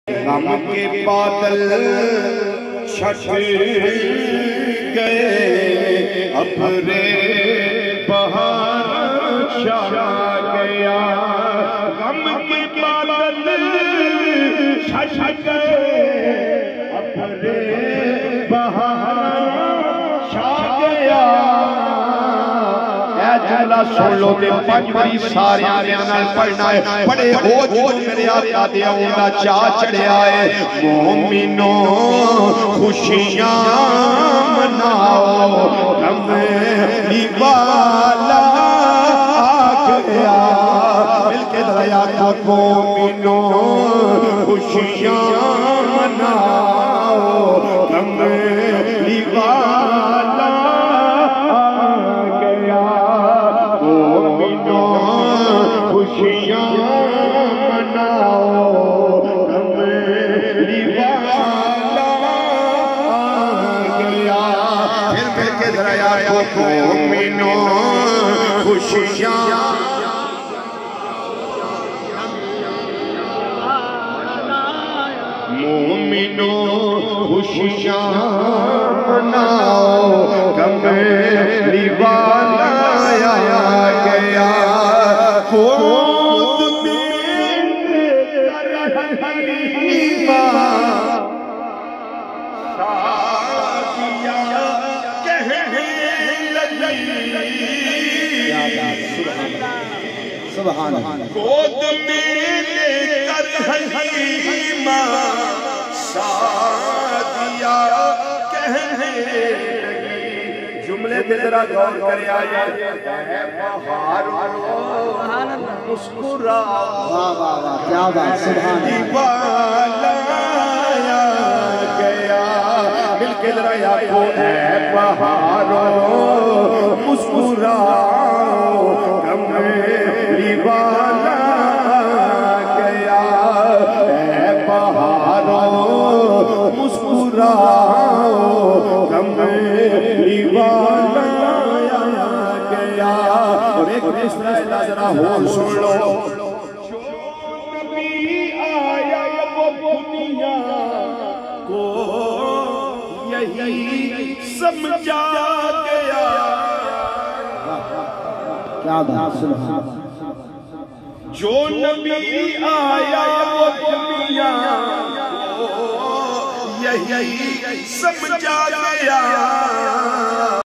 غم کے بادل چھٹ گئے ابر بہار چھا گیا غم کے بادل چھٹ گئے ابر بہار چھا گیا جملہ سن لو تے پنج باری سارے آنے نال پڑھنا ہے پڑھے ہو جو میرے آقا دے اونا چاہ چڑھیا ہے مومنوں خوشیاں مناؤ کملی والا آ گیا مل کے دیا تھا مومنوں خوشیاں مناؤ کملی والا خوشیاں مناؤ کملی والا گیا پھر مل کے ذرا یاد مومنوں خوشیاں مومنوں خوشیاں مناؤ کملی والا گیا خود میں ترحیمہ شادیہ کہنے لگی سبحان اللہ خود میں ترحیمہ شادیہ کہنے جملے پہ ذرا غور کرے آئے اے بہارو مسکرا کیا بات سبحان دیوالا گیا مل کے ذرا یاد ہو اے بہارو مسکرا کملی والا گیا اے بہارو مسکرا کملی والا گیا اور ایک دوسرا ذرا ہو سن لو جو نبی آیا وہ دنیا کو یہی سمجھا گیا کیا بات سبحان جو نبی آیا وہ دنیا کو یہی سمجھا گیا